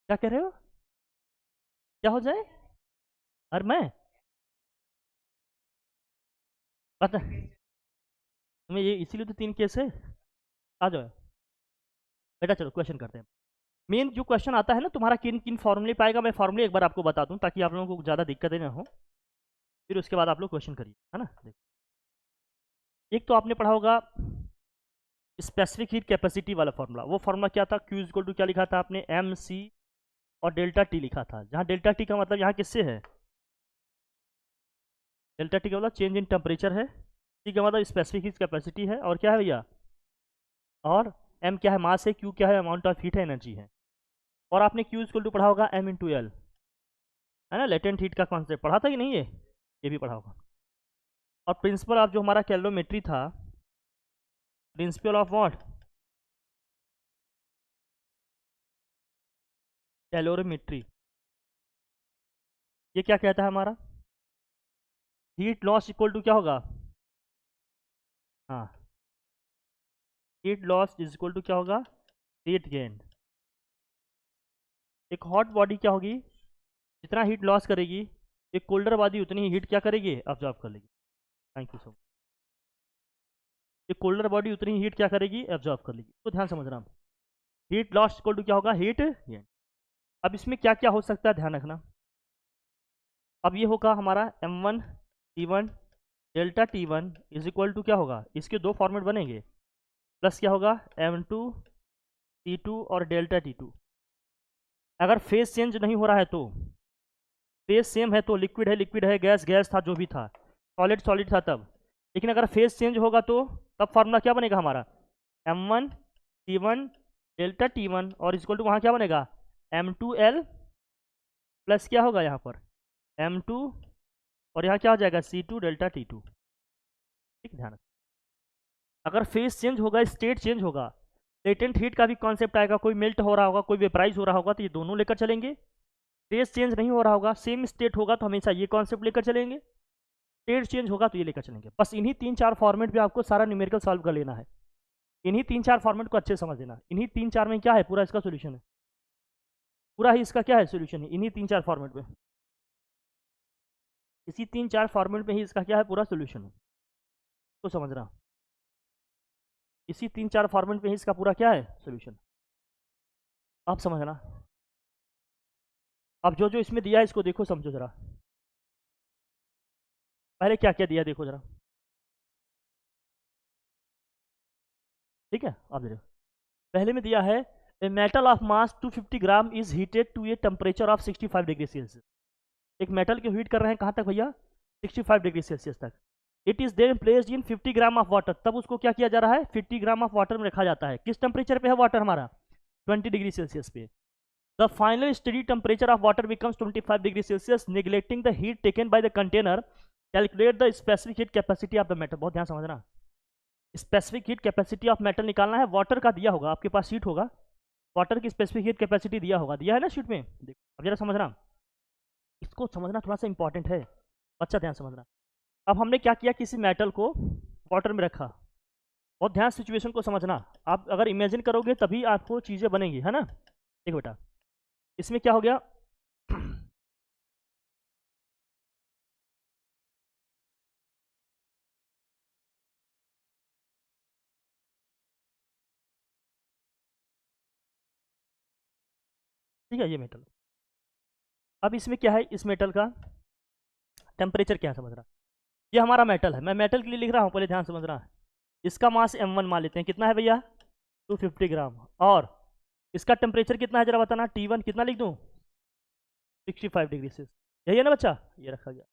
क्या कह रहे हो? क्या हो जाए? और मैं पता, तुम्हें ये इसीलिए तो 3 केस है। आ जाओ बेटा, चलो क्वेश्चन करते हैं। मेन जो क्वेश्चन आता है ना तुम्हारा, किन किन फॉर्मूले पाएगा, मैं फॉर्मूले एक बार आपको बता दूं ताकि आप लोगों को ज़्यादा दिक्कतें ना हो। फिर उसके बाद आप लोग क्वेश्चन करिए, है ना। देखो, एक तो आपने पढ़ा होगा स्पेसिफिक हीट कैपेसिटी वाला फॉर्मूला। वो फॉर्मूला क्या था? क्यू इक्वल टू क्या लिखा था आपने? एम सी और डेल्टा टी लिखा था। जहाँ डेल्टा टी का मतलब यहाँ किससे है? डेल्टा टी का मतलब चेंज इन टेम्परेचर है, टी का मतलब स्पेसिफिक हीट कैपेसिटी है, और क्या है भैया? और एम क्या है? मास है। क्यू क्या है? अमाउंट ऑफ हीट है, एनर्जी है। और आपने क्यू इक्वल टू पढ़ा होगा एम इंटू एल, है ना। लेटेंट हीट का कॉन्सेप्ट पढ़ा था कि नहीं? ये भी पढ़ा होगा। और प्रिंसिपल ऑफ जो हमारा कैलोरीमेट्री था, प्रिंसिपल ऑफ व्हाट? कैलोरीमेट्री। ये क्या कहता है हमारा? हीट लॉस इक्वल टू क्या होगा? हाँ, heat loss is equal to क्या होगा? Heat gain. एक हॉट बॉडी क्या होगी? जितना हीट लॉस करेगी, एक कोल्डर बॉडी उतनी ही हीट क्या करेगी? अब्जॉर्ब कर लेगी। Thank you so much. एक कोल्डर बॉडी उतनी ही हीट क्या करेगी? एब्जॉर्ब कर लेगी। तो ध्यान समझना, हीट लॉस इक्वल टू क्या होगा? Heat gain. अब इसमें क्या क्या हो सकता है, ध्यान रखना। अब ये होगा हमारा m1 T1 delta T1 is equal to क्या होगा? इसके दो फॉर्मेट बनेंगे, प्लस क्या होगा? m2 T2 और डेल्टा T2। अगर फेज चेंज नहीं हो रहा है तो, फेज सेम है तो, लिक्विड है लिक्विड है, गैस गैस था, जो भी था, सॉलिड सॉलिड था तब। लेकिन अगर फेज चेंज होगा तो तब फार्मूला क्या बनेगा हमारा? m1 T1 डेल्टा T1 और इक्वल टू वहाँ क्या बनेगा? m2L प्लस क्या होगा यहाँ पर? m2, और यहाँ क्या हो जाएगा? C2 delta T2। ठीक, ध्यान रखना। अगर फेज चेंज होगा, स्टेट चेंज होगा, लेटेंट हीट का भी कॉन्सेप्ट आएगा। कोई मेल्ट हो रहा होगा, कोई वेपराइज हो रहा होगा, तो ये दोनों लेकर चलेंगे। फेज चेंज नहीं हो रहा होगा, सेम स्टेट होगा, तो हमेशा ये कॉन्सेप्ट लेकर चलेंगे। स्टेट चेंज होगा तो ये लेकर चलेंगे। बस इन्हीं 3-4 फॉर्मेट पे आपको सारा न्यूमेरिकल सॉल्व कर लेना है। इन्हीं 3-4 फॉर्मेट को अच्छे से समझ लेना। इन्हीं 3-4 में क्या है? पूरा इसका सोल्यूशन है। पूरा ही इसका क्या है? सोल्यूशन है इन्हीं 3-4 फॉर्मेट में। इसी 3-4 फॉर्मेट में ही इसका क्या है? पूरा सोल्यूशन है। तो समझना, इसी 3-4 फॉर्मेट में ही इसका पूरा क्या है? सोल्यूशन। आप समझना। अब जो जो इसमें दिया है इसको देखो, समझो जरा। पहले क्या क्या दिया देखो जरा, ठीक है। अब देखो, पहले में दिया है a metal of mass 250 gram is heated to a temperature of 65 degree Celsius. एक मेटल को हीट कर रहे हैं कहाँ तक भैया? 65 डिग्री सेल्सियस तक। It is then placed in 50 gram of water. तब उसको क्या किया जा रहा है? 50 ग्राम ऑफ वाटर में रखा जाता है। किस टेम्परेचर पे है वाटर हमारा? 20 डिग्री सेल्सियस पे। The final study temperature of water becomes 25 degree Celsius, neglecting the heat taken by the container. Calculate the specific heat capacity of the metal. बहुत ध्यान समझना, specific heat capacity of metal निकालना है। Water का दिया होगा, आपके पास शीट होगा, वाटर की स्पेसिफिक हीट कैपेसिटी दिया होगा, दिया है ना शीट में। देखो अब जरा समझना, इसको समझना थोड़ा सा इंपॉर्टेंट है, अच्छा ध्यान समझना। अब हमने क्या किया? किसी मेटल को वाटर में रखा। बहुत ध्यान सिचुएशन को समझना। आप अगर इमेजिन करोगे तभी आपको चीज़ें बनेंगी, है ना। देखो बेटा, इसमें क्या हो गया? ठीक है, ये मेटल। अब इसमें क्या है? इस मेटल का टेम्परेचर क्या है, समझ रहा। ये हमारा मेटल है, मैं मेटल के लिए लिख रहा हूँ, पहले ध्यान समझ रहा। इसका मास m1 मान लेते हैं। कितना है भैया? 250 ग्राम। और इसका टेम्परेचर कितना है जरा बताना? T1 कितना लिख दूँ? 65 डिग्री से। यही है ना बच्चा? ये रखा गया।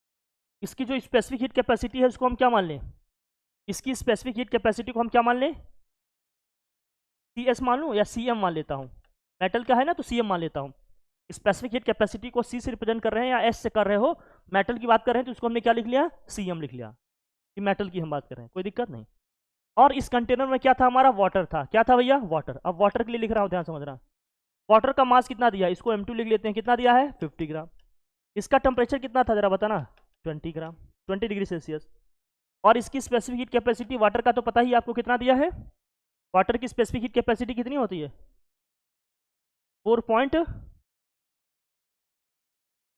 इसकी जो स्पेसिफिक हीट कैपेसिटी है उसको हम क्या मान लें? इसकी स्पेसिफिक हीट कैपेसिटी को हम क्या मान लें? CS मान लूँ या CM मान लेता हूँ? मेटल का है ना, तो CM मान लेता हूँ। स्पेसिफिक हीट कैपेसिटी को C से रिप्रेजेंट कर रहे हैं या S से कर रहे हो, मेटल की बात कर रहे हैं तो उसको हमने क्या लिख लिया? CM लिख लिया, कि मेटल की हम बात कर रहे हैं, कोई दिक्कत नहीं। और इस कंटेनर में क्या था हमारा? वाटर था। क्या था भैया? वाटर। अब वाटर के लिए लिख रहा हूँ, ध्यान समझना। वाटर का मास कितना दिया? इसको m2 लिख लेते हैं। कितना दिया है? 50 ग्राम। इसका टेम्परेचर कितना था जरा बताना? 20 ग्राम, 20 डिग्री सेल्सियस। और इसकी स्पेसिफिक हीट कैपेसिटी वाटर का तो पता ही आपको कितना दिया है। वाटर की स्पेसिफिक हीट कैपेसिटी कितनी होती है? 4.5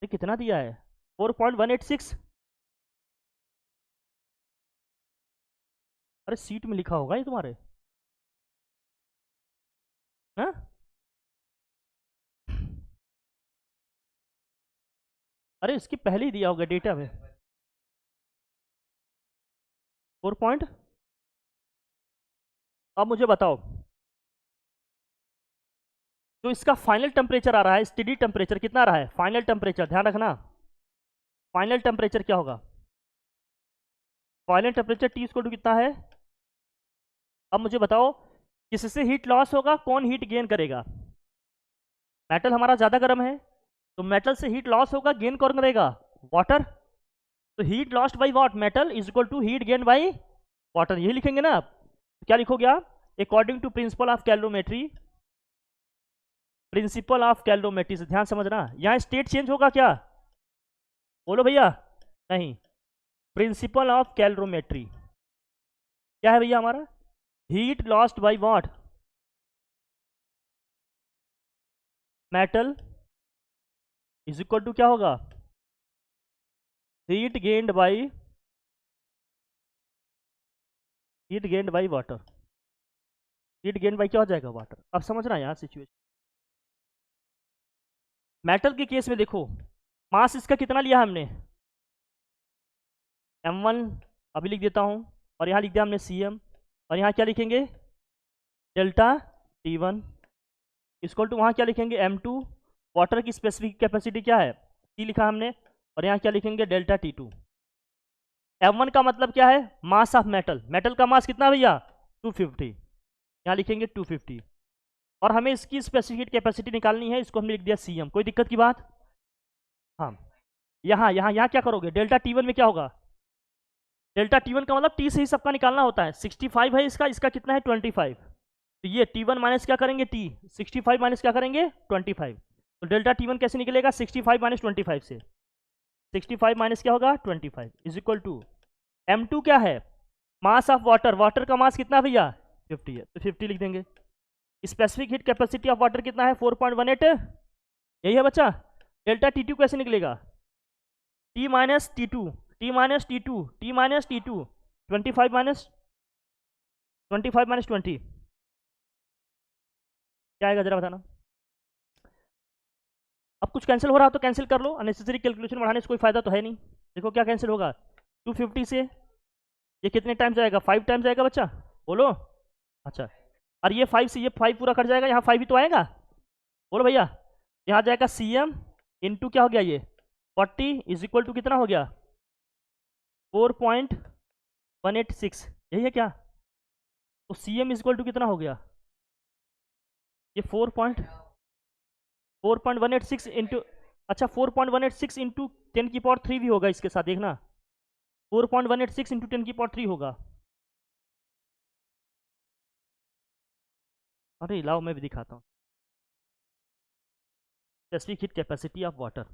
ये कितना दिया है? 4.186। अरे सीट में लिखा होगा ये तुम्हारे। हाँ, अरे इसकी पहले ही दिया होगा डेटा में। 4 पॉइंट। अब मुझे बताओ, जो इसका फाइनल टेम्परेचर आ रहा है, स्टेडी टेम्परेचर कितना आ रहा है? फाइनल टेम्परेचर ध्यान रखना, फाइनल टेम्परेचर क्या होगा? Final temperature T equal to कितना है? अब मुझे बताओ, किससे हीट लॉस होगा, कौन हीट गेन करेगा? मेटल हमारा ज़्यादा गर्म है, तो मेटल से हीट लॉस होगा, गेन कौन करेगा? वाटर। तो heat lost by what? Metal is equal to heat gain by water. यही लिखेंगे ना आप? तो क्या लिखोगे आप? According to principle of calorimetry, principle of calorimetry से ध्यान समझना, यहाँ स्टेट चेंज होगा क्या? बोलो भैया। नहीं, प्रिंसिपल ऑफ कैलोरीमेट्री क्या है भैया हमारा? Heat lost by what? Metal is equal to क्या होगा? Heat gained by, heat gained by water. Heat gain by क्या हो जाएगा? वाटर। अब समझना यहाँ सिचुएशन। मेटल के केस में देखो, मास इसका कितना लिया हमने? m1 अभी लिख देता हूँ, और यहाँ लिख दिया हमने cm, और यहाँ क्या लिखेंगे? डेल्टा T1 इक्वल टू, वहाँ क्या लिखेंगे? m2। वाटर की स्पेसिफिक कैपेसिटी क्या है? C लिखा हमने, और यहाँ क्या लिखेंगे? Delta T2। m1 का मतलब क्या है? Mass of metal. मेटल का मास कितना भैया? 250। यहाँ लिखेंगे 250, और हमें इसकी स्पेसिफिक कैपेसिटी निकालनी है, इसको हमने लिख दिया cm। कोई दिक्कत की बात? हाँ, यहाँ यहाँ यहाँ क्या करोगे? डेल्टा T1 में क्या होगा? डेल्टा T1 का मतलब T से ही सबका निकालना होता है। 65 है इसका, इसका कितना है? 25। तो ये T1 माइनस क्या करेंगे? T 65 माइनस क्या करेंगे? 25। तो डेल्टा T1 कैसे निकलेगा? 65 माइनस 25 से। 65 माइनस क्या होगा? 25 इज इक्वल टू m2 क्या है? Mass of water. वाटर का मास कितना भैया? 50 है, तो 50 लिख देंगे। Specific heat capacity of water कितना है? 4.18। यही है बच्चा। डेल्टा T2 कैसे निकलेगा? T minus T2, T minus T2, T minus T2, 25 minus 25 minus 20 क्या आएगा जरा बताना। अब कुछ कैंसिल हो रहा हो तो कैंसिल कर लो, अननेसेसरी कैलकुलेशन बढ़ाने से कोई फायदा तो है नहीं। देखो क्या कैंसिल होगा? 250 से ये कितने टाइम्स जाएगा? 5 टाइम्स जाएगा बच्चा, बोलो। अच्छा, और ये 5 से ये 5 पूरा कट जाएगा, यहाँ 5 ही तो आएगा, बोलो भैया। यहाँ जाएगा cm इंटू क्या हो गया? ये 40 इज इक्वल टू कितना हो गया? 4.186। यही है क्या? तो cm इज इक्वल टू कितना हो गया? ये 4.186 इंटू, अच्छा 4.186 इंटू 10 की पावर 3 भी होगा इसके साथ, देखना 4.186 इंटू 10 की पावर 3 होगा। अरे लाओ मैं भी दिखाता हूँ। Specific heat capacity of water,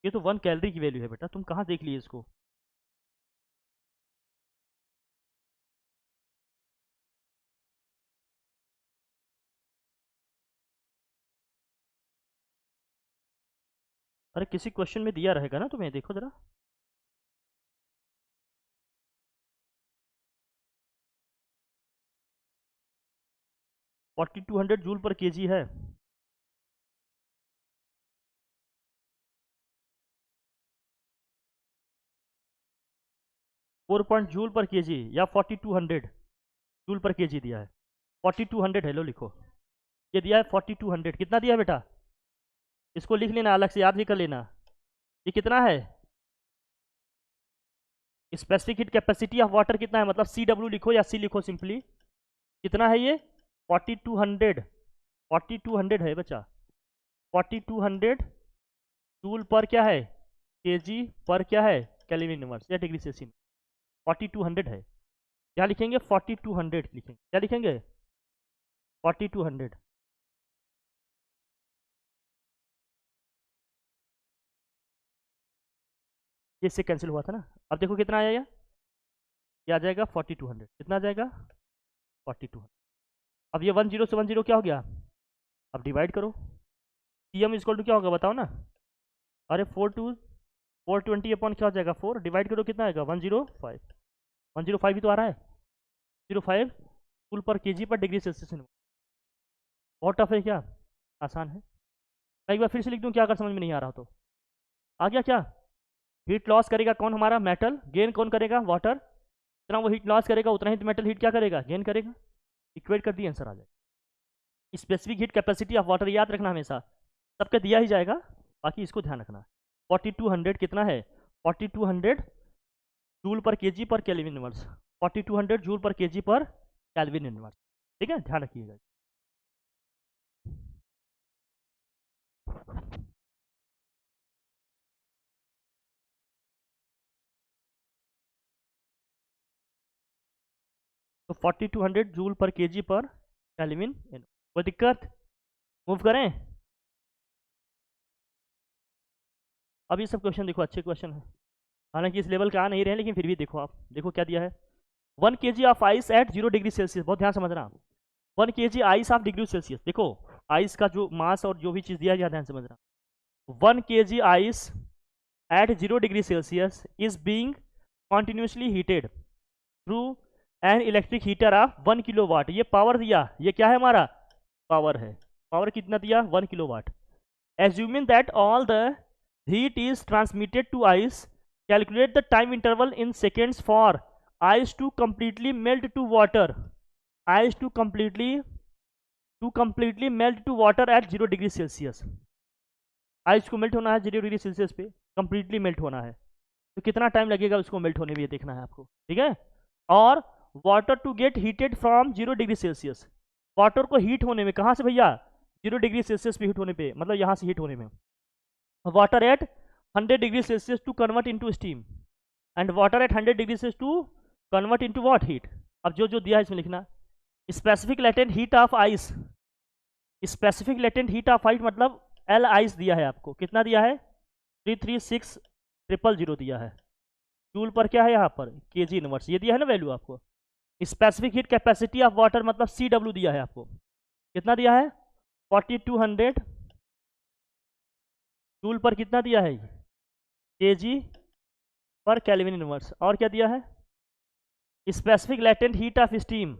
ये तो 1 कैलोरी की वैल्यू है बेटा, तुम कहाँ देख लिए इसको? अरे किसी क्वेश्चन में दिया रहेगा ना तुम्हें, देखो जरा। फोर्टी 200 जूल पर केजी है। 4 पॉइंट जूल पर केजी या 4200 जूल पर केजी दिया है। 4200 है, लो लिखो। ये दिया है 4200, कितना दिया है बेटा? इसको लिख लेना, अलग से याद भी कर लेना। ये कितना है? Specific heat capacity of water कितना है? मतलब CW लिखो या C लिखो सिंपली। कितना है ये? 4200, 4200 है बच्चा। 4200 जूल पर क्या है? केजी पर क्या है? केल्विन इनवर्स या डिग्री सेल्सियस। 4200 है, क्या लिखेंगे? 4200 लिखेंगे। क्या लिखेंगे? 4200। ये इससे कैंसिल हुआ था ना। अब देखो कितना आया ये आ जाएगा 4200। कितना आ जाएगा? 4200। अब ये 10 से 10 क्या हो गया? अब डिवाइड करो। cm इक्वल टू क्या होगा बताओ ना? अरे 420 अपॉन क्या हो जाएगा 4 डिवाइड करो कितना आएगा 105 105 ही तो आ रहा है 105 जूल पर केजी पर डिग्री सेल्सियस। बहुत टफ है क्या? आसान है। मैं एक बार फिर से लिख दूँ क्या, अगर समझ में नहीं आ रहा तो। आ गया क्या? हीट लॉस करेगा कौन? हमारा मेटल। गेन कौन करेगा? वाटर। जितना वो हीट लॉस करेगा उतना ही मेटल हीट क्या करेगा? गेन करेगा। इक्वेट कर दिया, आंसर आ जाएगा। Specific heat capacity of water याद रखना हमेशा, सबके दिया ही जाएगा, बाकी इसको ध्यान रखना। 4200 कितना है? 4200 जूल पर केजी पर केल्विन इनवर्स। 4200 जूल पर केजी पर केल्विन इनवर्स। ठीक है, ध्यान रखिएगा। तो 4200 जूल पर केजी पर केल्विन। कोई दिक्कत? मूव करें। अब ये सब क्वेश्चन देखो, अच्छे क्वेश्चन है, हालांकि इस लेवल का आ नहीं रहे हैं, लेकिन फिर भी देखो आप, देखो क्या दिया है। 1 kg of ice eight 0 degree Celsius. बहुत ध्यान समझना। 1 kg ice of degree Celsius. देखो आइस का जो मास और जो भी चीज़ दिया है ध्यान समझना। 1 kg ice eight 0 degree Celsius is being continuously heated through an electric heater of 1 kilowatt. ये पावर दिया, ये क्या है हमारा? पावर है। पावर कितना दिया? 1 kilowatt. Assuming that all the heat is transmitted to ice, calculate the time interval in seconds for ice to completely melt to water. Ice to completely melt to water at 0 degree Celsius. Ice को melt होना है 0 degree Celsius पे, completely melt होना है, तो कितना time लगेगा उसको मेल्ट होने में, ये देखना है आपको। ठीक है। और water to get heated from 0 degree Celsius. Water को हीट होने में कहाँ से भैया? 0 डिग्री सेल्सियस पे हीट होने पे, मतलब यहाँ से हीट होने में। Water at 100 degree Celsius to convert into steam, and water at 100 degree Celsius to convert into what? Heat. अब जो जो दिया है इसमें लिखना। Specific latent heat of ice. Specific latent heat of ice मतलब एल आइस दिया है आपको, कितना दिया है? 336000 दिया है। जूल पर क्या है यहाँ पर? केजी इनवर्स, ये दिया है ना वैल्यू आपको। Specific heat capacity of water मतलब सी डब्ल्यू दिया है आपको, कितना दिया है? 4200 जूल पर कितना दिया है? केजी पर केल्विन इनवर्स। और क्या दिया है? Specific latent heat of steam.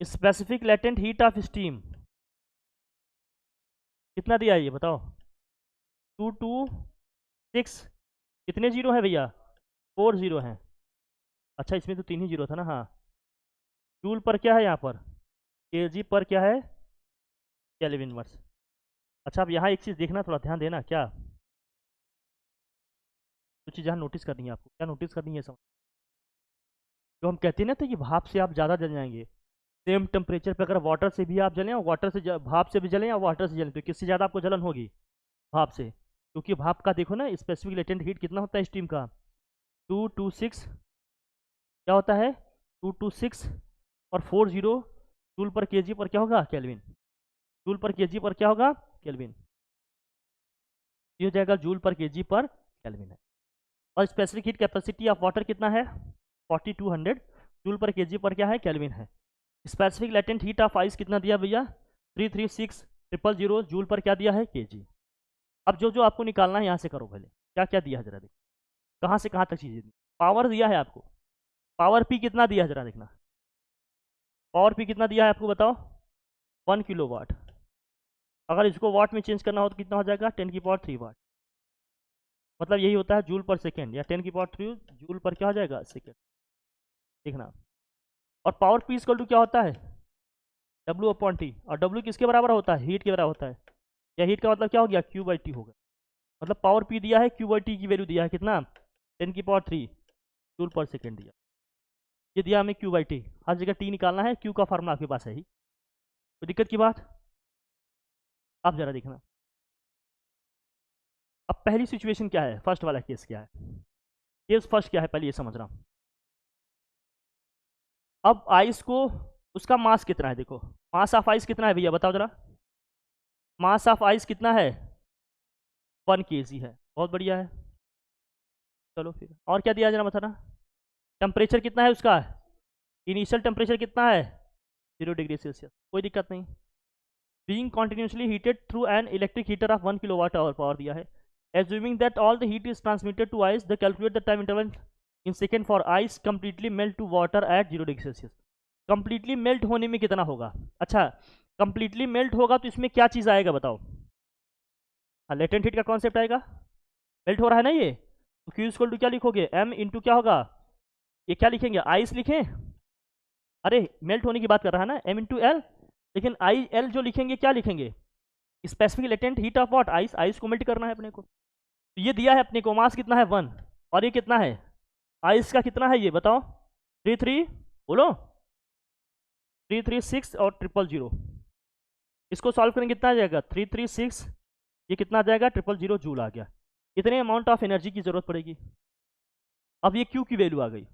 Specific latent heat of steam कितना दिया है ये बताओ? 226 कितने जीरो है भैया? 4 जीरो हैं। अच्छा इसमें तो 3 ही जीरो था ना। हाँ, जूल पर क्या है यहाँ पर? केजी पर क्या है? Kelvin inverse. अच्छा अब यहाँ एक चीज़ देखना, थोड़ा ध्यान देना। क्या कुछ चीज़ यहाँ नोटिस करनी है आपको। क्या नोटिस करनी है? समझ, जो हम कहते हैं ना थे कि भाप से आप ज़्यादा जल जाएंगे, सेम टेम्परेचर पे अगर वाटर से भी आप जलें और वाटर से भाप से भी जलें या वाटर से जलें, तो किससे ज़्यादा आपको जलन होगी? भाप से। क्योंकि भाप का देखो ना स्पेसिफिक लेटेंट हीट कितना होता है स्टीम का? 226 क्या होता है? 226 और 40 जूल पर केजी पर क्या होगा? केल्विन। जूल पर केजी पर क्या होगा? केल्विन। ये हो जाएगा जूल पर केजी पर केल्विन है। और specific heat capacity of water कितना है? 4200 जूल पर केजी पर क्या है? केल्विन है। Specific latent heat of ice कितना दिया भैया? 336000 जूल पर क्या दिया है? केजी। अब जो जो आपको निकालना है यहाँ से करो पहले। क्या क्या दिया है जरा देखो, कहाँ से कहाँ तक चीज़ें दी। पावर दिया है आपको, पावर पी कितना दिया है जरा देखना। पावर पी कितना दिया है आपको बताओ? 1 किलोवाट। अगर इसको वाट में चेंज करना हो तो कितना हो जाएगा? 10⁻³ वाट। मतलब यही होता है जूल पर सेकेंड, या 10⁻³ जूल पर क्या हो जाएगा? सेकेंड। देखना। और पावर पी इक्वल टू क्या होता है? W/T। और W किसके बराबर होता है? हीट के बराबर होता है। या हीट का मतलब क्या हो गया? Q/T हो गया। मतलब पावर पी दिया है, Q/T की वैल्यू दिया है कितना? 10⁻³ जूल पर सेकेंड दिया। ये दिया हमें Q/T। हर जगह T निकालना है, Q का फार्मूला आपके पास है ही, कोई दिक्कत की बात? आप जरा देखना। अब पहली सिचुएशन क्या है? फर्स्ट वाला केस क्या है? केस फर्स्ट क्या है पहले ये समझना। अब आइस को, उसका मास कितना है? देखो मास ऑफ आइस कितना है भैया बताओ जरा। मास ऑफ आइस कितना है? 1 kg है। बहुत बढ़िया है। चलो फिर और क्या दिया जरा बताना। टेम्परेचर कितना है उसका? इनिशियल टेम्परेचर कितना है? 0 डिग्री सेल्सियस। कोई दिक्कत नहीं। Being continuously heated through an electric heater of 1 kilowatt hour power दिया है। Assuming that all the heat is transmitted to ice, the calculate the time interval in second for ice completely melt to water at 0 degree Celsius. Completely melt होने में कितना होगा? अच्छा, completely melt होगा तो इसमें क्या चीज़ आएगा बताओ? हाँ, लेटेंट हीट का कॉन्सेप्ट आएगा। मेल्ट हो रहा है ना ये, तो क्यू इक्वल टू क्या लिखोगे? एम इंटू क्या होगा? ये क्या लिखेंगे? आइस लिखें? अरे मेल्ट होने की बात कर रहा है ना, एम इंटू एल। लेकिन आई एल जो लिखेंगे क्या लिखेंगे? Specific latent heat of what? Ice. Ice को मेल्ट करना है अपने को। तो ये दिया है अपने को, मास कितना है 1, और ये कितना है? आइस का कितना है ये बताओ? 3 बोलो, 336 और 000। इसको सॉल्व करेंगे कितना आ जाएगा? 336, ये कितना आ जाएगा? 000 जूल आ गया। इतने अमाउंट ऑफ एनर्जी की जरूरत पड़ेगी। अब ये क्यू की वैल्यू आ गई।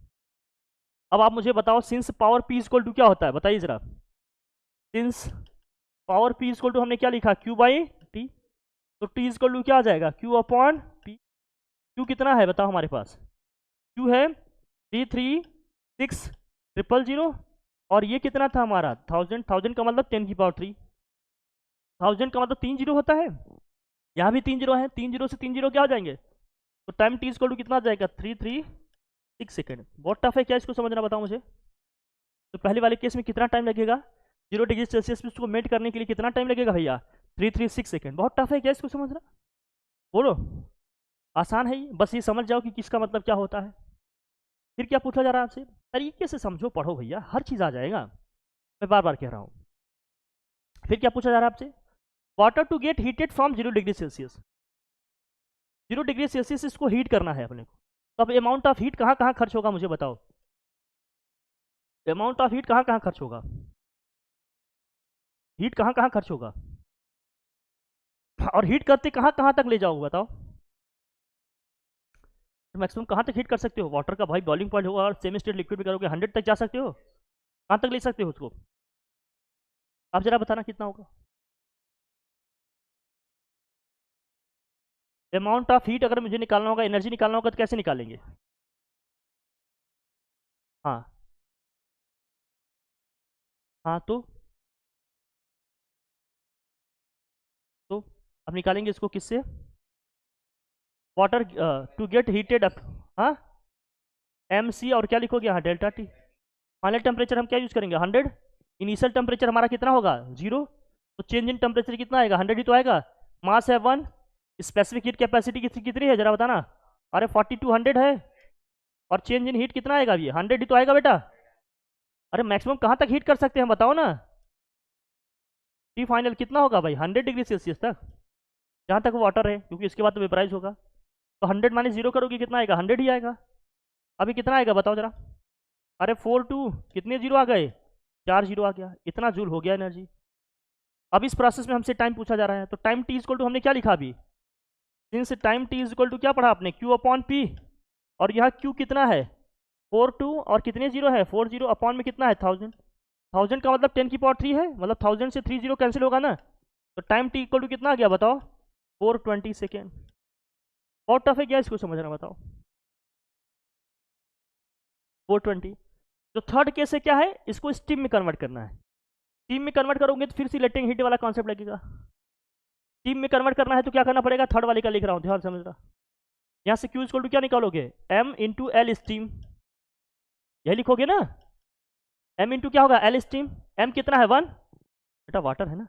अब आप मुझे बताओ, since power P equal to क्या होता है बताइए जरा। Since power P equal to हमने क्या लिखा? Q by T. तो टी इक्वल टू क्या आ जाएगा? Q upon P. क्यू कितना है बताओ हमारे पास? क्यू है 336,000, और ये कितना था हमारा? 1000। 1000 का मतलब 10 की पावर 3। 1000 का मतलब 3 जीरो होता है। यहाँ भी 3 जीरो है, 3 जीरो से 3 जीरो क्या हो जाएंगे? तो टाइम टी इक्वल टू कितना आ जाएगा? 336 सेकेंड। बहुत टफ है क्या इसको समझना, बताओ मुझे। तो पहले वाले केस में कितना टाइम लगेगा? 0 डिग्री सेल्सियस पे उसको मेल्ट करने के लिए कितना टाइम लगेगा भैया? 336 सेकेंड। बहुत टफ है क्या इसको समझना? बोलो। आसान है ये, बस ये समझ जाओ कि किसका मतलब क्या होता है। फिर क्या पूछा जा रहा है आपसे? तरीके से समझो, पढ़ो भैया, हर चीज़ आ जाएगा, मैं बार बार कह रहा हूँ। फिर क्या पूछा जा रहा है आपसे? Water to get heated from 0 degree Celsius. 0 degree Celsius इसको हीट करना है अपने को। तो अब अमाउंट ऑफ हीट कहाँ कहाँ खर्च होगा मुझे बताओ? अमाउंट ऑफ हीट कहाँ कहाँ खर्च होगा? हीट कहाँ कहाँ खर्च होगा? और हीट करते कहाँ कहाँ तक ले जाओगे बताओ? तो मैक्सिमम कहाँ तक हीट कर सकते हो? वाटर का भाई बॉइलिंग पॉइंट होगा, और सेमी स्टेट लिक्विड में करोगे 100 तक जा सकते हो। कहाँ तक ले सकते हो उसको? आप जरा बताना कितना होगा? अमाउंट ऑफ हीट अगर मुझे निकालना होगा, एनर्जी निकालना होगा, तो कैसे निकालेंगे? हाँ हाँ, तो अब निकालेंगे इसको किससे? Water to get heated up. हाँ, एम सी, और क्या लिखोगे यहाँ? Delta T. फाइनल टेम्परेचर हम क्या यूज करेंगे? 100। इनिशियल टेम्परेचर हमारा कितना होगा? 0। तो चेंज इन टेम्परेचर कितना आएगा? 100 ही तो आएगा। मास है 1। स्पेसिफिक हीट कैपेसिटी कितनी है जरा बताना? अरे 4200 है। और चेंज इन हीट कितना आएगा? अभी 100 ही तो आएगा बेटा। अरे मैक्सिमम कहाँ तक हीट कर सकते हैं बताओ ना? टी फाइनल कितना होगा भाई? 100 डिग्री सेल्सियस तक, जहाँ तक वाटर है, क्योंकि इसके बाद तो वेपराइज होगा। तो 100 माइनस 0 करोगे कितना आएगा? 100 ही आएगा। अभी कितना आएगा बताओ जरा? अरे 42, कितने जीरो आ गए? 4 जीरो आ गया। इतना जूल हो गया एनर्जी। अब इस प्रोसेस में हमसे टाइम पूछा जा रहा है, तो टाइम टी इक्वल टू हमने क्या लिखा अभी? Since time T equal to क्या पढ़ा आपने? Q upon P. और यहाँ क्यू कितना है? 42, और कितने जीरो है? 40। अपॉन में कितना है? 1000। 1000 का मतलब 10 की पावर 3 है, मतलब 1000 से 3 जीरो कैंसिल होगा ना। तो टाइम टी इक्वल टू कितना आ गया बताओ? 420 सेकेंड। बहुत टफ है क्या इसको समझना बताओ? 420। जो थर्ड केस है क्या है? इसको स्टीम में कन्वर्ट करना है। स्टीम में कन्वर्ट करोगे तो फिर से लेटेंट हीट वाला कॉन्सेप्ट लगेगा। स्टीम में कन्वर्ट करना है तो क्या करना पड़ेगा? थर्ड वाले का लिख रहा हूँ, ध्यान समझना। यहाँ से क्यू इक्वल टू क्या निकालोगे? M into L steam. यही लिखोगे ना? एम इंटू क्या होगा? L steam. एम कितना है? 1। बेटा वाटर है ना।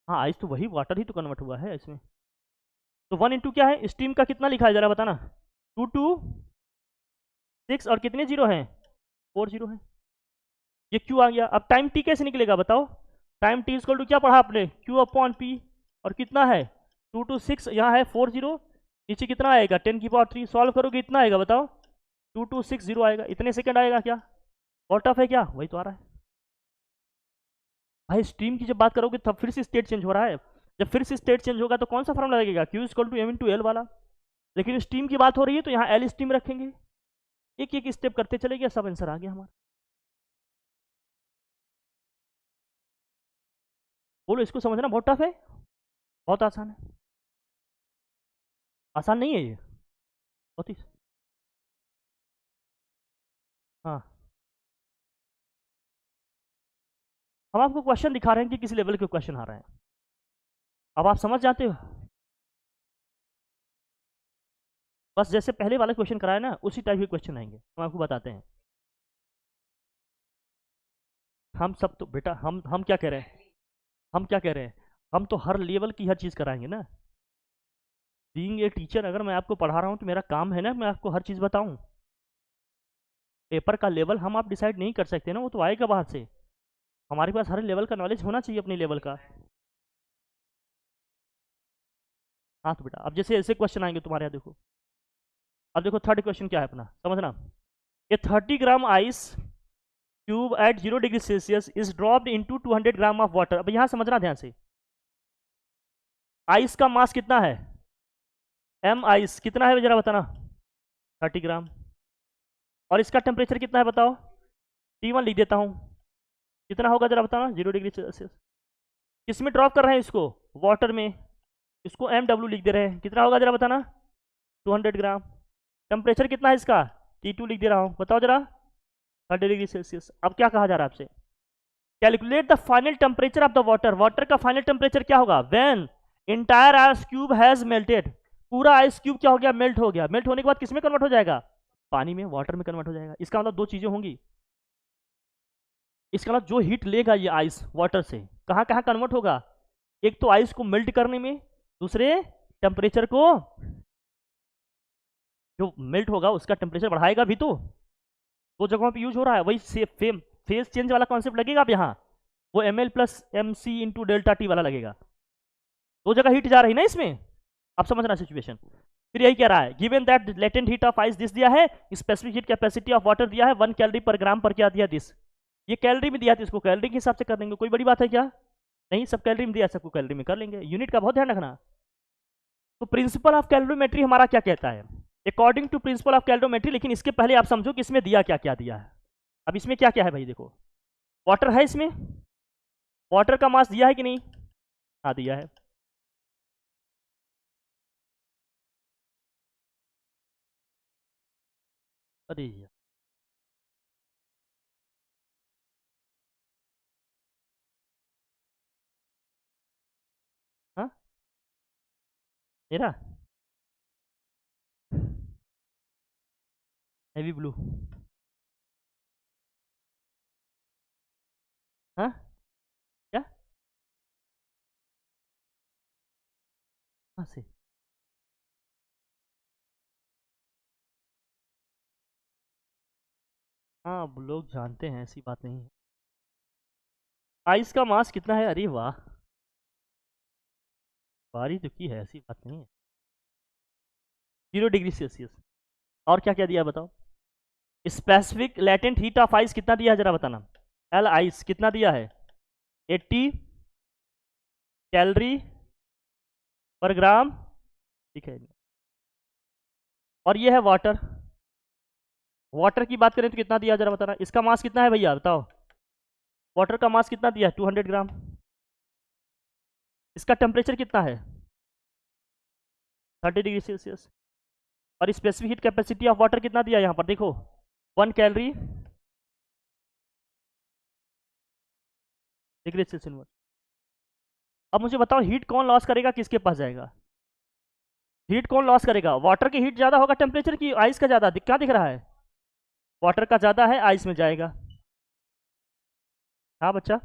हाँ, आइस तो वही वाटर ही तो कन्वर्ट हुआ है इसमें। तो 1 इंटू क्या है? स्टीम का कितना लिखा है जरा बताना? 226, और कितने जीरो हैं? 4 जीरो है। ये क्यू आ गया। अब टाइम टी कैसे निकलेगा बताओ? टाइम टी इक्वल टू क्या पढ़ा आपने? Q upon P. और कितना है? 226, यहाँ है 40। नीचे कितना आएगा? 10 की पावर 3। सॉल्व करोगे इतना आएगा बताओ? 2260 आएगा। इतने सेकंड आएगा क्या? और टफ है क्या? वही तो आ रहा है भाई। स्ट्रीम की जब बात करोगे तब फिर से स्टेट चेंज हो रहा है। जब फिर से स्टेट चेंज होगा तो कौन सा फॉर्मूला लगेगा? Q equal to M into L वाला। लेकिन स्टीम की बात हो रही है तो यहाँ एल स्टीम रखेंगे। एक एक स्टेप करते चले गए, सब आंसर आ गया हमारा। बोलो, इसको समझना बहुत टफ है? बहुत आसान है। आसान नहीं है ये, बहुत ही। हाँ हम आपको क्वेश्चन दिखा रहे हैं कि किस लेवल के क्वेश्चन आ रहे हैं, अब आप समझ जाते हो। बस जैसे पहले वाला क्वेश्चन कराया ना, उसी टाइप के क्वेश्चन आएंगे, हम आपको बताते हैं। हम सब तो बेटा, हम क्या कह रहे हैं, हम क्या कह रहे हैं, हम तो हर लेवल की हर चीज़ कराएंगे ना। बीइंग ए टीचर, अगर मैं आपको पढ़ा रहा हूँ तो मेरा काम है ना मैं आपको हर चीज़ बताऊँ। पेपर का लेवल हम आप डिसाइड नहीं कर सकते ना, वो तो आएगा बाहर से। हमारे पास हर लेवल का नॉलेज होना चाहिए अपने लेवल का। हाँ तो बेटा, अब जैसे ऐसे क्वेश्चन आएंगे तुम्हारे यहाँ, देखो अब देखो थर्ड क्वेश्चन क्या है अपना, समझना। ये 30 gram ice cube at 0 degree Celsius is dropped into 200 gram of water. अब यहाँ समझना ध्यान से, आइस का मास कितना है, एम आइस कितना है जरा बताना, 30 ग्राम। और इसका टेम्परेचर कितना है बताओ, T1 लिख देता हूँ, कितना होगा जरा बताना, 0 डिग्री सेल्सियस। किस में ड्रॉप कर रहे हैं इसको, वाटर में, इसको MW लिख दे रहे हैं, कितना होगा जरा बताना, 200 ग्राम। टेम्परेचर कितना है इसका, T2 लिख दे रहा हूँ, बताओ जरा, 30 डिग्री सेल्सियस। अब क्या कहा जा रहा है आपसे, calculate the final temperature of the water. Water का फाइनल टेम्परेचर क्या होगा, when entire ice cube has melted, पूरा आइस क्यूब क्या हो गया, मेल्ट हो गया। मेल्ट होने के बाद किस में कन्वर्ट हो जाएगा, पानी में, वाटर में कन्वर्ट हो जाएगा। इसका मतलब दो चीजें होंगी, इसका मतलब जो हीट लेगा ये आइस वाटर से, कहाँ कहाँ कन्वर्ट होगा, एक तो आइस को मेल्ट करने में, दूसरे टेम्परेचर को, जो मेल्ट होगा उसका टेम्परेचर बढ़ाएगा भी तो, दो जगहों पे यूज हो रहा है। वही सेम फेज चेंज वाला कॉन्सेप्ट लगेगा अब यहाँ, वो ml plus MC into delta T वाला लगेगा, दो जगह हीट जा रही ना इसमें। अब समझना सिचुएशन, फिर यही कह रहा है, given that latent heat of ice this दिया है, specific heat capacity of water दिया है 1 कैलोरी पर ग्राम पर क्या दिया दिस, ये कैलोरी में दिया था, इसको कैलोरी के हिसाब से कर देंगे, कोई बड़ी बात है क्या, नहीं, सब कैलोरी में दिया, सबको कैलोरी में कर लेंगे। यूनिट का बहुत ध्यान रखना। तो प्रिंसिपल ऑफ कैलोरीमेट्री हमारा क्या कहता है, according to principle of calorimetry, लेकिन इसके पहले आप समझो कि इसमें दिया क्या क्या दिया है। अब इसमें क्या क्या है भाई, देखो वाटर है इसमें, वाटर का मास दिया है कि नहीं, हाँ दिया है। अरे यार, हाँ मेरा नेवी ब्लू, हाँ क्या, हाँ से, हाँ अब लोग जानते हैं, ऐसी बात नहीं है। आइस का मास कितना है, अरे वाह, बारी तो की है, ऐसी बात नहीं है। 0 डिग्री सेल्सियस, और क्या क्या दिया है बताओ, specific latent heat of ice कितना दिया है जरा बताना, एल आइस कितना दिया है, 80 कैलोरी पर ग्राम, ठीक है। और ये है वाटर, वाटर की बात करें तो कितना दिया जरा बताना, इसका मास कितना है भैया बताओ, वाटर का मास कितना दिया है, 200 ग्राम। इसका टेम्परेचर कितना है, 30 डिग्री सेल्सियस। और specific heat capacity of water कितना दिया है यहाँ पर देखो, 1 कैलोरी डिग्री सेल्सियस। अब मुझे बताओ हीट कौन लॉस करेगा, किसके पास जाएगा, हीट कौन लॉस करेगा, वाटर की हीट ज़्यादा होगा टेम्परेचर की, आइस का ज़्यादा, क्या दिख रहा है, वाटर का ज़्यादा है, आइस में जाएगा। हाँ बच्चा,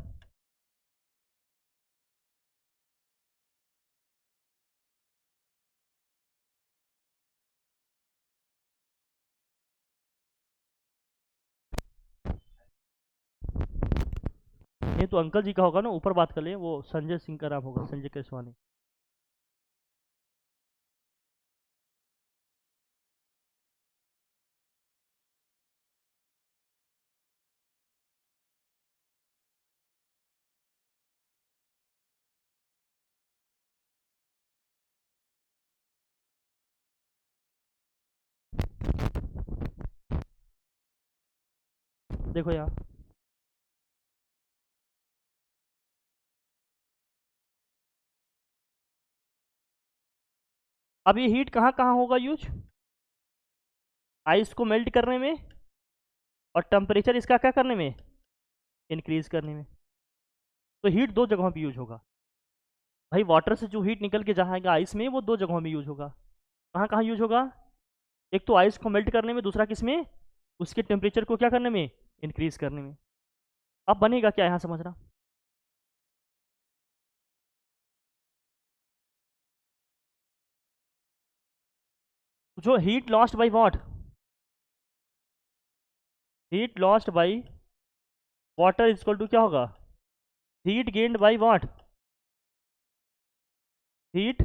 ये तो अंकल जी का होगा ना, ऊपर बात कर ले, वो संजय सिंह का नाम होगा, संजय केसवानी। देखो यहाँ, अब ये हीट कहाँ कहाँ होगा यूज, आइस को मेल्ट करने में, और टेम्परेचर इसका क्या करने में, इंक्रीज करने में। तो हीट दो जगहों पे यूज होगा भाई। वाटर से जो हीट निकल के जाएगा आइस में, वो दो जगहों में यूज होगा। कहाँ कहाँ यूज होगा? एक तो आइस को मेल्ट करने में, दूसरा किस में? उसके टेम्परेचर को क्या करने में? इंक्रीज करने में। अब बनेगा क्या यहाँ समझना। जो heat lost by what? Heat lost by water is equal to क्या होगा? Heat gained by what? Heat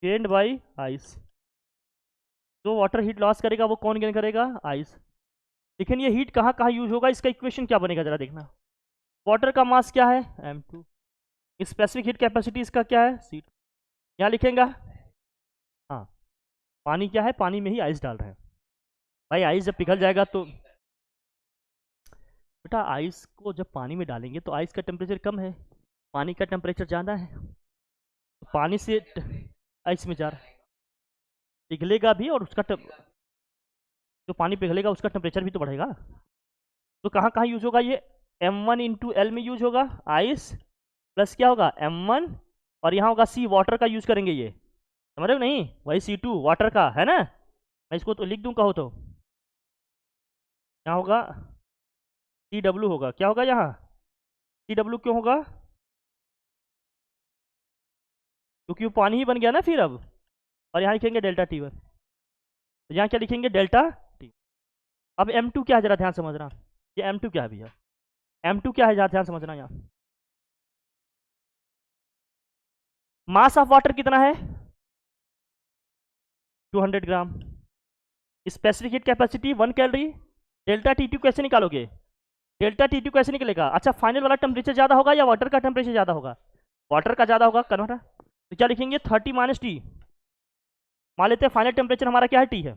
gained by ice. जो वाटर हीट लॉस करेगा वो कौन गेन करेगा? आइस। लेकिन ये हीट कहाँ कहाँ यूज होगा, इसका इक्वेशन क्या बनेगा जरा देखना। वाटर का मास क्या है? m2। स्पेसिफिक हीट कैपेसिटी इसका क्या है? c2। यहाँ लिखेंगे। हाँ, पानी क्या है? पानी में ही आइस डाल रहे हैं भाई। आइस जब पिघल जाएगा तो बेटा, आइस को जब पानी में डालेंगे तो आइस का टेम्परेचर कम है, पानी का टेम्परेचर ज़्यादा है। तो पानी से आइस में जा रहा है, पिघलेगा भी, और उसका जो पानी पिघलेगा उसका टेम्परेचर भी तो बढ़ेगा। तो कहाँ कहाँ यूज होगा ये? m1 इंटू एल में यूज होगा आइस, प्लस क्या होगा? m1, और यहाँ होगा c, वाटर का यूज करेंगे ये। समझ रहे हो नहीं? वही c2 वाटर का है ना। मैं इसको तो लिख दूँ कहो तो। यहाँ होगा CW, होगा क्या होगा यहाँ? CW क्यों होगा? क्योंकि वो पानी ही बन गया ना फिर अब। और यहाँ लिखेंगे डेल्टा T1। तो यहाँ क्या लिखेंगे? Delta T। अब M2 क्या है जरा ध्यान समझना। ये M2 क्या है भैया? M2 क्या है जरा ध्यान समझना। यहाँ मास ऑफ वाटर कितना है? 200 gram. Specific heat capacity 1 calorie. Delta T2 कैसे निकालोगे? डेल्टा T2 कैसे निकलेगा? अच्छा, फाइनल वाला टेम्परेचर ज़्यादा होगा या वाटर का टेम्परेचर ज़्यादा होगा? वाटर का ज़्यादा होगा कन्वर्टर। तो क्या लिखेंगे? 30 माइनस टी। मान लेते हैं फाइनल टेम्परेचर हमारा क्या है? टी है।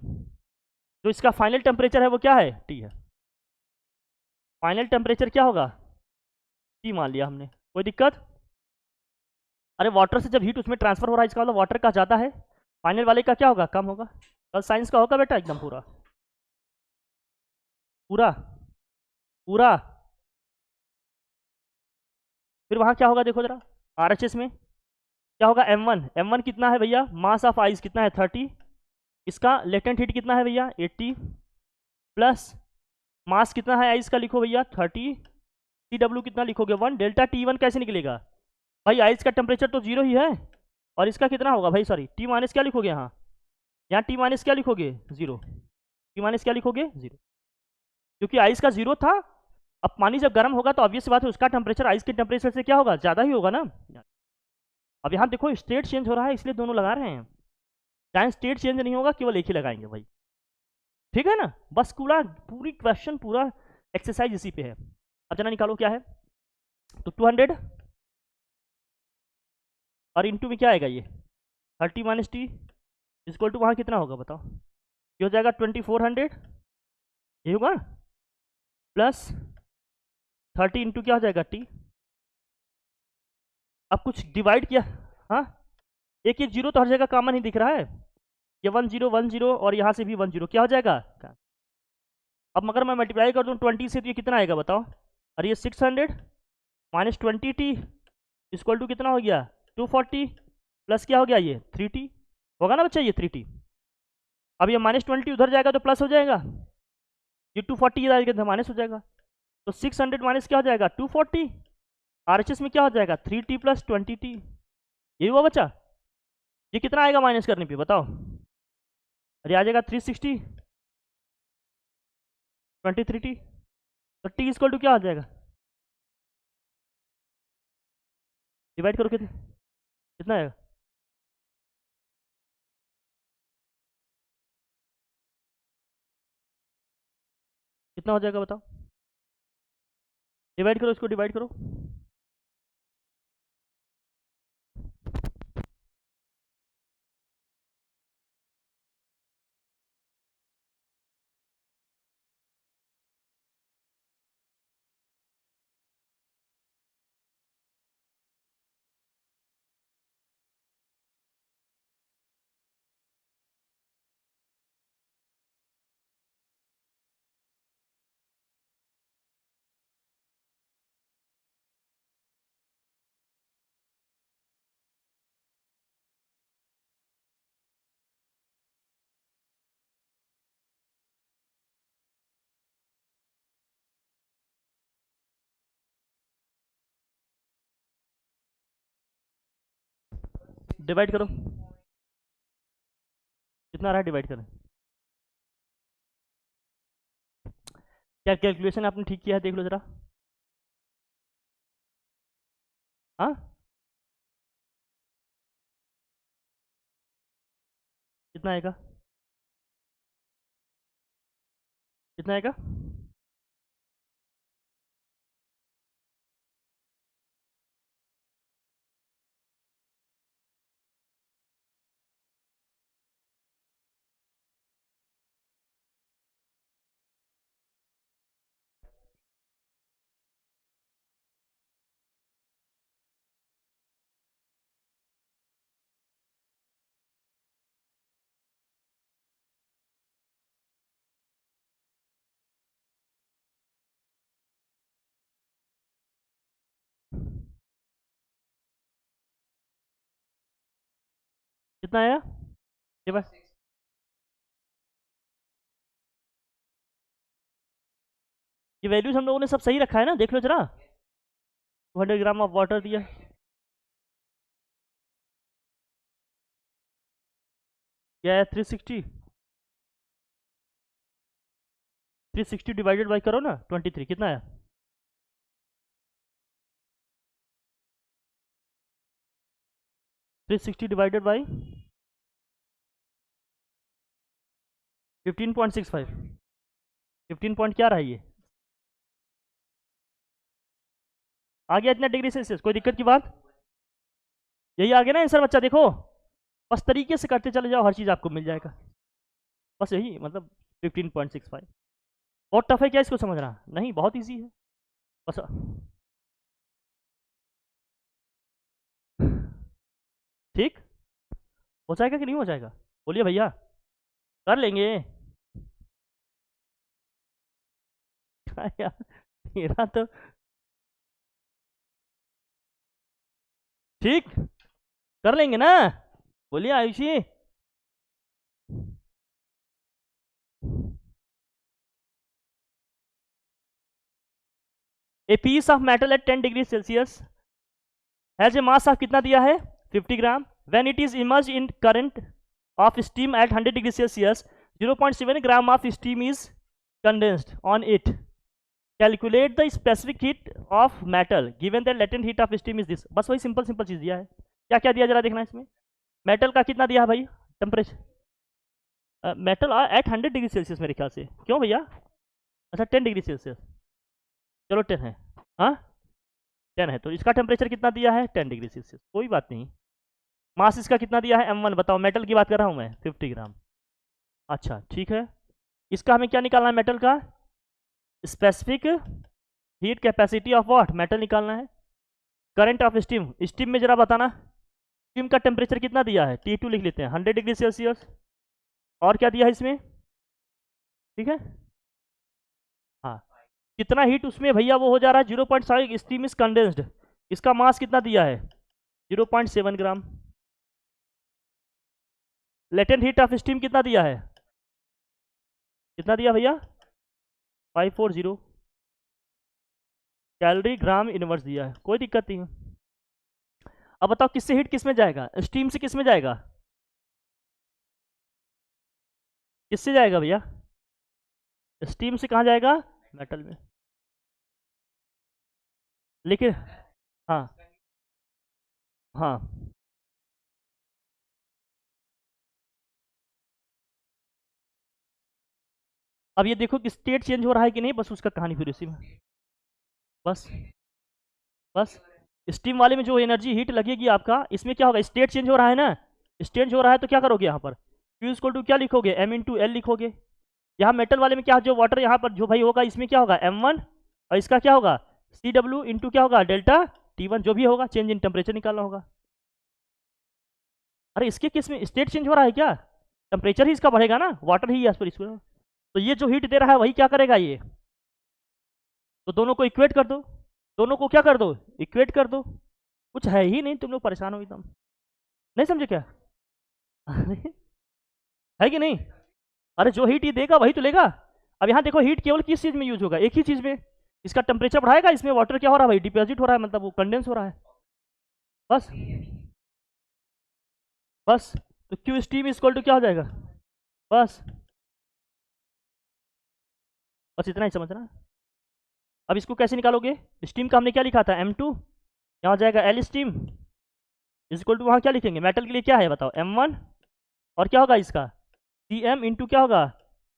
जो इसका फाइनल टेम्परेचर है वो क्या है? टी है। फाइनल टेम्परेचर क्या होगा? टी मान लिया हमने, कोई दिक्कत? अरे वाटर से जब हीट उसमें ट्रांसफर हो रहा है, इसका मतलब वाटर का ज़्यादा है, फाइनल वाले का क्या होगा? कम होगा। कल साइंस का होगा बेटा एकदम पूरा पूरा पूरा। फिर वहाँ क्या होगा देखो जरा, RHS में क्या होगा? M1 कितना है भैया? मास ऑफ आइस कितना है? 30। इसका लेटेंट हीट कितना है भैया? 80। प्लस मास कितना है आइस का? लिखो भैया 30। CW कितना लिखोगे? 1। डेल्टा T1 कैसे निकलेगा भाई? आइस का टेम्परेचर तो जीरो ही है, और इसका कितना होगा भाई? सॉरी, टी माइनस क्या लिखोगे यहाँ? यहाँ टी माइनस क्या लिखोगे? जीरो। टी माइनस क्या लिखोगे? जीरो, क्योंकि आइस का जीरो था। अब पानी जब गर्म होगा तो ऑब्वियस बात है उसका टेम्परेचर आइस के टेम्परेचर से क्या होगा? ज़्यादा ही होगा ना। अब यहाँ देखो स्टेट चेंज हो रहा है, इसलिए दोनों लगा रहे हैं। चाहे स्टेट चेंज नहीं होगा, केवल एक ही लगाएंगे भाई। ठीक है ना? बस पूरा पूरी क्वेश्चन, पूरा एक्सरसाइज इसी पे है। अब जना निकालो क्या है। तो 200 और इंटू में क्या आएगा ये? 30 माइनस टी इक्वल टू वहाँ कितना होगा बताओ? ये हो जाएगा 2400, ये होगा, प्लस 30 इंटू क्या हो जाएगा? टी। अब कुछ डिवाइड किया। हाँ, एक एक जीरो तो हर जगह कॉमन ही दिख रहा है। ये 1010 और यहाँ से भी 10, क्या हो जाएगा? अब मगर मैं मल्टीप्लाई कर दूँ 20 से तो ये कितना आएगा बताओ? अरे ये 600 माइनस 20T इक्वल टू कितना हो गया? 240, प्लस क्या हो गया? ये 3T होगा ना बच्चा, ये 3T। अब ये -20 उधर जाएगा तो प्लस हो जाएगा, ये 240 इधर आएगा तो माइनस हो जाएगा। तो 600 माइनस क्या हो जाएगा? 240। RHS में क्या हो जाएगा? 3T plus 20T। यही हुआ बच्चा। ये कितना आएगा माइनस करने पे बताओ? अरे आ जाएगा 360 23T। तो T इक्वल टू क्या आ जाएगा? डिवाइड करो कितने, कितना आएगा? कितना हो जाएगा बताओ? डिवाइड करो इसको, डिवाइड करो। डिवाइड करो, कितना रहा है, डिवाइड करें। क्या कैलकुलेशन आपने ठीक किया है, देख लो जरा। हाँ, कितना आएगा, कितना आएगा? कितना आया, डिवाइड। ये वैल्यूज हम लोगों ने सब सही रखा है ना, देख लो जरा। 200 ग्राम ऑफ वाटर दिया, क्या है 360, 360 डिवाइडेड बाई करो ना 23, कितना है? 360 डिवाइडेड बाई 15.65, 15 पॉइंट क्या रहा ये, आ गया इतना डिग्री सेल्सियस, कोई दिक्कत की बात? यही आ गया ना आंसर बच्चा, देखो बस तरीके से करते चले जाओ, हर चीज़ आपको मिल जाएगा। बस यही मतलब 15.65। बहुत टफ है क्या इसको समझना? नहीं, बहुत ईजी है बस। ठीक हो जाएगा कि नहीं हो जाएगा, बोलिए भैया, कर लेंगे। यार मेरा तो ठीक, कर लेंगे ना, बोलिए Ayushi. A piece of metal at 10 degree Celsius has a mass of कितना दिया है, 50 gram. When it is emerge in current of steam at 100 degree Celsius, 0.7 gram of steam is condensed on it. Calculate the specific heat of metal given the latent heat of steam is this. बस वही simple simple चीज दिया है। क्या क्या दिया जरा देखना इसमें। मेटल का कितना दिया है भाई temperature, metal at 100 degree Celsius मेरे ख्याल से, क्यों भैया? अच्छा 10 डिग्री सेल्सियस, चलो 10 है, हाँ 10 है, तो इसका टेम्परेचर कितना दिया है 10 डिग्री सेल्सियस, कोई बात नहीं। मास इसका कितना दिया है m1, बताओ, मेटल की बात कर रहा हूँ मैं, 50 ग्राम। अच्छा ठीक है, इसका हमें क्या निकालना है, मेटल का specific heat capacity of what, metal निकालना है। करंट ऑफ स्टीम, स्टीम में जरा बताना, स्टीम का टेम्परेचर कितना दिया है, T2 लिख लेते हैं 100 डिग्री सेल्सियस। और क्या दिया है इसमें, ठीक है, हाँ कितना हीट उसमें भैया वो हो जा रहा है 0.5, स्टीम इज कंडेंस्ड। इसका मास कितना दिया है 0.7 ग्राम। लेटेंट हीट ऑफ स्टीम कितना दिया है, कितना दिया भैया 540 कैलोरी ग्राम इनवर्स दिया है, कोई दिक्कत नहीं है। अब बताओ किससे हीट किस में जाएगा, स्टीम से किस में जाएगा, किससे जाएगा भैया, स्टीम से कहाँ जाएगा, मेटल में। लेकिन हाँ हाँ, अब ये देखो कि स्टेट चेंज हो रहा है कि नहीं, बस उसका कहानी फिर उसी में। बस बस स्टीम वाले में जो एनर्जी हीट लगेगी आपका, इसमें क्या होगा, स्टेट चेंज हो रहा है ना, स्टेट हो रहा है तो क्या करोगे यहाँ पर, Q इक्वल टू क्या लिखोगे, M × L लिखोगे। यहाँ मेटल वाले में क्या, जो वाटर यहाँ पर जो भाई होगा, इसमें क्या होगा M1, और इसका क्या होगा CW इंटू क्या होगा डेल्टा T1, जो भी होगा चेंज इन टेम्परेचर निकालना होगा। अरे इसके किस में स्टेट चेंज हो रहा है क्या, टेम्परेचर ही इसका बढ़ेगा ना, वाटर ही एज पर इसको, तो ये जो हीट दे रहा है वही क्या करेगा ये, तो दोनों को इक्वेट कर दो, दोनों को क्या कर दो, इक्वेट कर दो। कुछ है ही नहीं, तुम लोग परेशान हो एकदम, नहीं समझे क्या? है कि नहीं? अरे जो हीट ये देगा वही तो लेगा। अब यहाँ देखो हीट केवल किस चीज में यूज होगा, एक ही चीज में, इसका टेम्परेचर बढ़ाएगा, इसमें वाटर क्या हो रहा है भाई, डिपॉजिट हो रहा है, मतलब वो कंडेंस हो रहा है, बस। बस। तो क्यू स्टीम इक्वल टू क्या हो जाएगा, बस बस इतना ही समझना। अब इसको कैसे निकालोगे, स्टीम का हमने क्या लिखा था M2, यहाँ हो जाएगा L स्टीम इक्वल टू वहाँ क्या लिखेंगे, मेटल के लिए क्या है बताओ M1, और क्या होगा इसका CM इंटू क्या होगा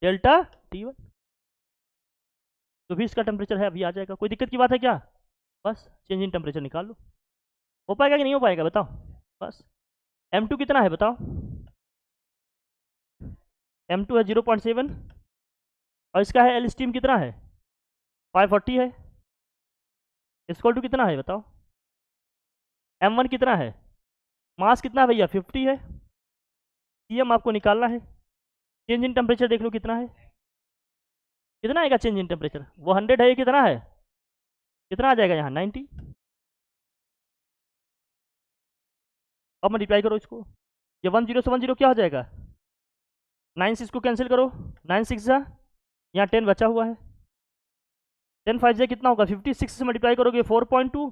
डेल्टा T1, तो भी इसका टेम्परेचर है अभी आ जाएगा। कोई दिक्कत की बात है क्या, बस चेंज इन टेम्परेचर निकाल लो। हो पाएगा कि नहीं हो पाएगा बताओ, बस। M2 कितना है बताओ, M2 है 0.7 और इसका है L स्टीम कितना है 540 है, इक्वल टू कितना है बताओ, M1 कितना है, मास कितना है भैया 50 है, CM आपको निकालना है। चेंज इन टेम्परेचर देख लो कितना है, कितना आएगा चेंज इन टेम्परेचर, वो 100 है, ये कितना है, कितना आ जाएगा यहाँ 90। अब मल्टीप्लाई करो इसको, ये 10 से 10 क्या हो जाएगा 9 से इसको कैंसिल करो, 9 6 जा, यहाँ 10 बचा हुआ है, 10 5 जा कितना होगा 50, 6 से मल्टीप्लाई करोगे 4.2,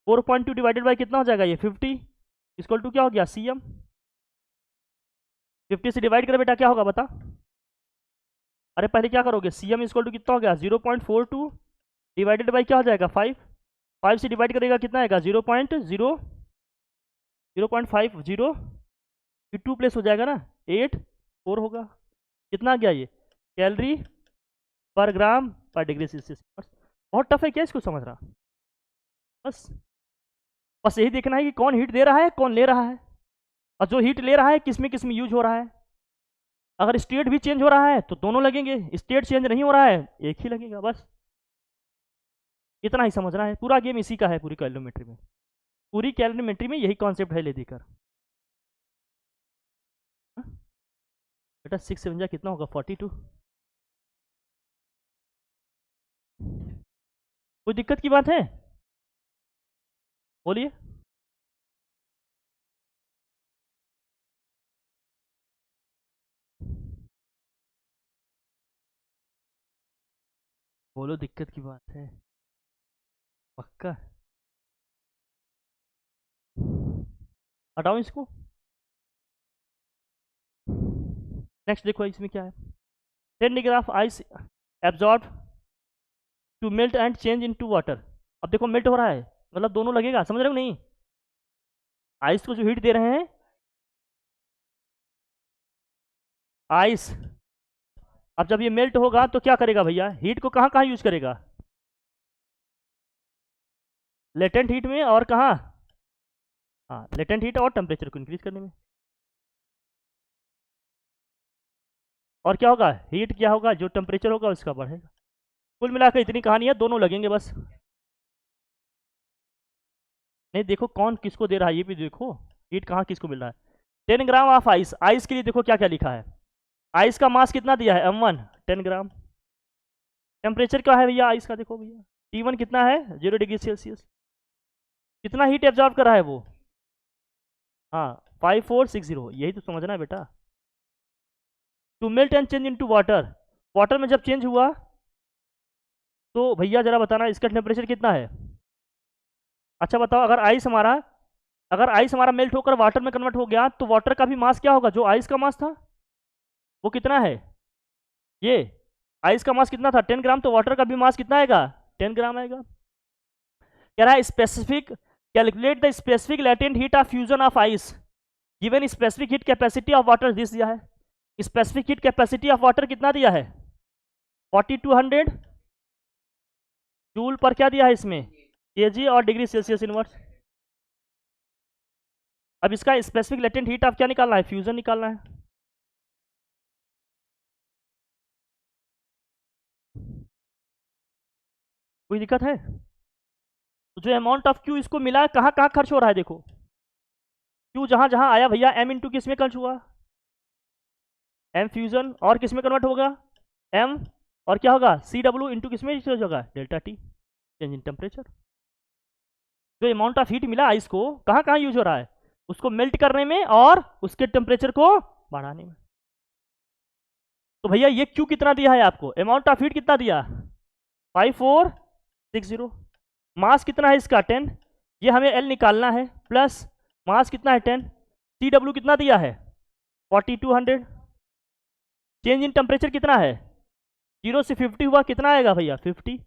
4.2 डिवाइडेड बाई कितना हो जाएगा ये 50 इक्वल टू क्या हो गया CM। 50 से डिवाइड करे बेटा क्या होगा बता, अरे पहले क्या करोगे CM इक्वल टू कितना हो गया 0.42 डिवाइडेड बाई क्या हो जाएगा 5, 5 से डिवाइड करेगा कितना आएगा 0.50, 2 प्लेस हो जाएगा ना 8 4 होगा, कितना आ गया ये कैलोरी पर ग्राम पर डिग्री सेल्सियस। बहुत टफ है क्या इसको समझना, बस बस यही देखना है कि कौन हीट दे रहा है कौन ले रहा है, और जो हीट ले रहा है किस में यूज हो रहा है। अगर स्टेट भी चेंज हो रहा है तो दोनों लगेंगे, स्टेट चेंज नहीं हो रहा है एक ही लगेगा, बस इतना ही समझना है। पूरा गेम इसी का है, पूरी कैलोरीमेट्री में, पूरी कैलोरीमेट्री में यही कॉन्सेप्ट है ले देकर। बेटा 6 7 जा कितना होगा 42, कोई दिक्कत की बात है बोलिए। बोलो दिक्कत की बात है, पक्का हटाओ इसको। नेक्स्ट देखो इसमें क्या है, 10 degree of ice absorb to melt and change in to water. अब देखो मेल्ट हो रहा है मतलब दोनों लगेगा, समझ रहे हो नहीं, आइस को जो हीट दे रहे हैं आइस, अब जब ये मेल्ट होगा तो क्या करेगा भैया, हीट को कहाँ कहाँ यूज करेगा, लेटेंट हीट में और कहाँ, हाँ लेटेंट हीट और टेम्परेचर को इंक्रीज करने में। और क्या होगा हीट क्या होगा, जो टेम्परेचर होगा उसका बढ़ेगा। कुल मिलाकर इतनी कहानी है, दोनों लगेंगे बस। नहीं देखो कौन किसको दे रहा है ये भी देखो, हीट कहाँ किसको मिल रहा है। 10 ग्राम ऑफ आइस, आइस के लिए देखो क्या क्या लिखा है, आइस का मास कितना दिया है M1 10 ग्राम, टेम्परेचर क्या है भैया आइस का देखो भैया T1 कितना है 0 डिग्री सेल्सियस, कितना हीट एब्जॉर्ब कर रहा है वो, हाँ 5460, यही तो समझना है बेटा। To melt and change into water, water में जब चेंज हुआ तो भैया जरा बताना इसका टेम्परेचर कितना है। अच्छा बताओ अगर आइस हमारा मेल्ट होकर वाटर में कन्वर्ट हो गया तो वाटर का भी मास क्या होगा, जो आइस का मास था वो कितना है, ये आइस का मास कितना था 10 ग्राम, तो वाटर का भी मास कितना आएगा 10 ग्राम आएगा। कह रहा है specific calculate the specific latent heat of fusion of ice given specific heat capacity of water, this दिया है specific heat capacity of water कितना दिया है 4200 जूल पर, क्या दिया है इसमें केजी और डिग्री सेल्सियस इनवर्स। अब इसका स्पेसिफिक लेटेंट हीट आप क्या निकालना है, फ्यूजन निकालना है। कोई दिक्कत है, तो जो अमाउंट ऑफ क्यू इसको मिला है कहाँ कहाँ खर्च हो रहा है देखो, क्यू जहां जहां आया भैया M इंटू किस में खर्च हुआ, M फ्यूजन, और किस में कन्वर्ट होगा M, और क्या होगा CW इंटू किस में होगा delta T change in temperature. जो अमाउंट ऑफ हीट मिला आइस को कहाँ कहाँ यूज हो रहा है, उसको मेल्ट करने में और उसके टेम्परेचर को बढ़ाने में। तो भैया ये क्यू कितना दिया है आपको, अमाउंट ऑफ हीट कितना दिया 5460, मास कितना है इसका 10, ये हमें L निकालना है, प्लस मास कितना है 10, CW कितना दिया है 4200। चेंज इन टेम्परेचर कितना है 0 से 50 हुआ, कितना आएगा भैया 50।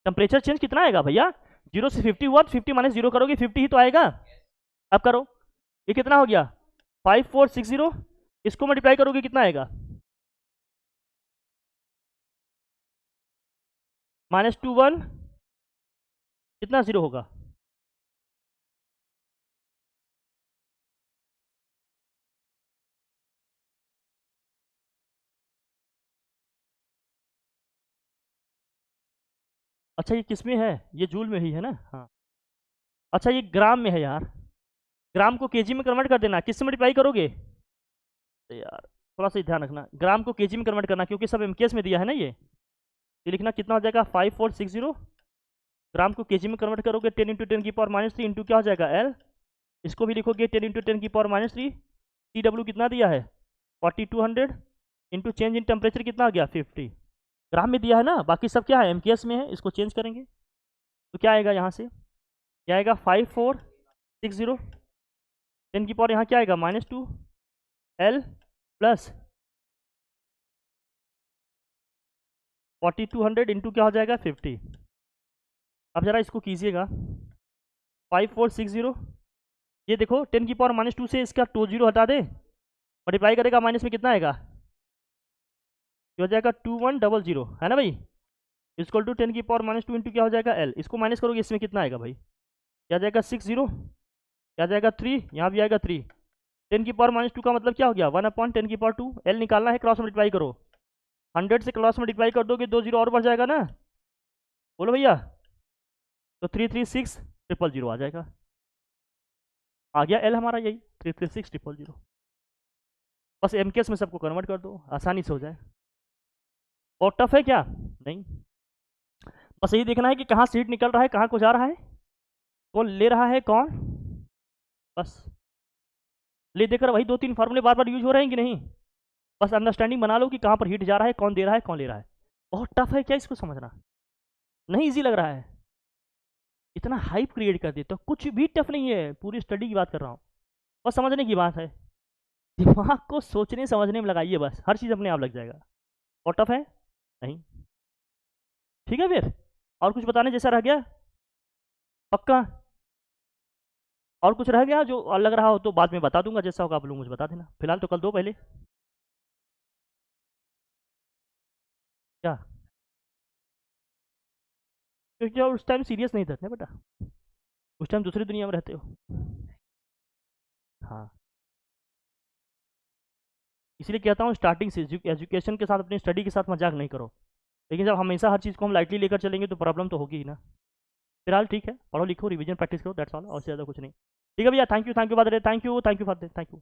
टेम्परेचर चेंज कितना आएगा भैया 0 से 50 हुआ तो 50 माइनस 0 करोगे 50 ही तो आएगा। अब करो, ये कितना हो गया 5460, इसको मल्टीप्लाई करोगे कितना आएगा -21, कितना 0 होगा। अच्छा ये किस में है, ये जूल में ही है ना, हाँ। अच्छा ये ग्राम में है यार, ग्राम को केजी में कन्वर्ट कर देना, किससे मल्टीप्लाई करोगे। अरे यार थोड़ा सा ध्यान रखना, ग्राम को केजी में कन्वर्ट करना, क्योंकि सब एमकेएस में दिया है ना ये लिखना कितना हो जाएगा 5460, ग्राम को केजी में कन्वर्ट करोगे 10 इंटू 10 की पावर -3 इंटू क्या हो जाएगा एल, इसको भी लिखोगे 10 इंटू 10 की पावर -3। CW कितना दिया है 4200 इंटू चेंज इन टेम्परेचर कितना हो गया 50, ग्राम में दिया है ना, बाकी सब क्या है एमकेएस में है, इसको चेंज करेंगे तो क्या आएगा यहाँ से, क्या आएगा 5460, 10 की पावर यहाँ क्या आएगा -2 एल प्लस 4200 इंटू क्या हो जाएगा 50। अब जरा इसको कीजिएगा 5460, ये देखो 10 की पावर -2 से इसका 20 हटा दे, मल्टीप्लाई करेगा माइनस में कितना आएगा, ये हो जाएगा 2100 है ना भाई, इक्वल टू 10 की पावर -2 इंटू क्या हो जाएगा एल, इसको माइनस करोगे इसमें कितना आएगा भाई, क्या जाएगा 60, क्या जाएगा 3, यहाँ भी आएगा 3, 10 की पावर -2 का मतलब क्या हो गया 1/10 की पावर 2, एल निकालना है, क्रॉस मल्टीप्लाई करो, 100 से क्रॉस मल्टीप्लाई कर दोगे 2 0 और बढ़ जाएगा ना, बोलो भैया, तो 336000 आ जाएगा, आ गया एल हमारा यही 336000। बस एमकेएस में सबको कन्वर्ट कर दो, आसानी से हो जाए। और टफ है क्या, नहीं, बस यही देखना है कि कहाँ से हीट निकल रहा है, कहाँ को जा रहा है, कौन ले रहा है कौन, बस ले देकर वही 2-3 फार्मूले बार बार यूज हो रहे हैं कि नहीं, बस अंडरस्टैंडिंग बना लो कि कहाँ पर हीट जा रहा है, कौन दे रहा है कौन ले रहा है। बहुत टफ है क्या इसको समझना, नहीं इजी लग रहा है, इतना हाइप क्रिएट कर देते तो कुछ भी टफ नहीं है, पूरी स्टडी की बात कर रहा हूँ, बस समझने की बात है, दिमाग को सोचने समझने में लगाइए, बस हर चीज़ अपने आप लग जाएगा। और टफ है नहीं, ठीक है फिर, और कुछ बताने जैसा रह गया पक्का, और कुछ रह गया जो लग रहा हो तो बाद में बता दूंगा, जैसा होगा आप लोग मुझे बता देना, फिलहाल तो कल दो पहले। क्या, क्योंकि उस टाइम सीरियस नहीं थे बेटा, उस टाइम दूसरी दुनिया में रहते हो, हाँ इसलिए कहता हूँ स्टार्टिंग से एजुकेशन के साथ अपनी स्टडी के साथ मजाक नहीं करो, लेकिन जब हमेशा हर चीज़ को हम लाइटली लेकर चलेंगे तो प्रॉब्लम तो होगी ही ना। फिलहाल ठीक है, पढ़ो लिखो रिवीजन प्रैक्टिस करो, दैट्स ऑल, और से ज़्यादा कुछ नहीं। ठीक है भैया, thank you for thank you.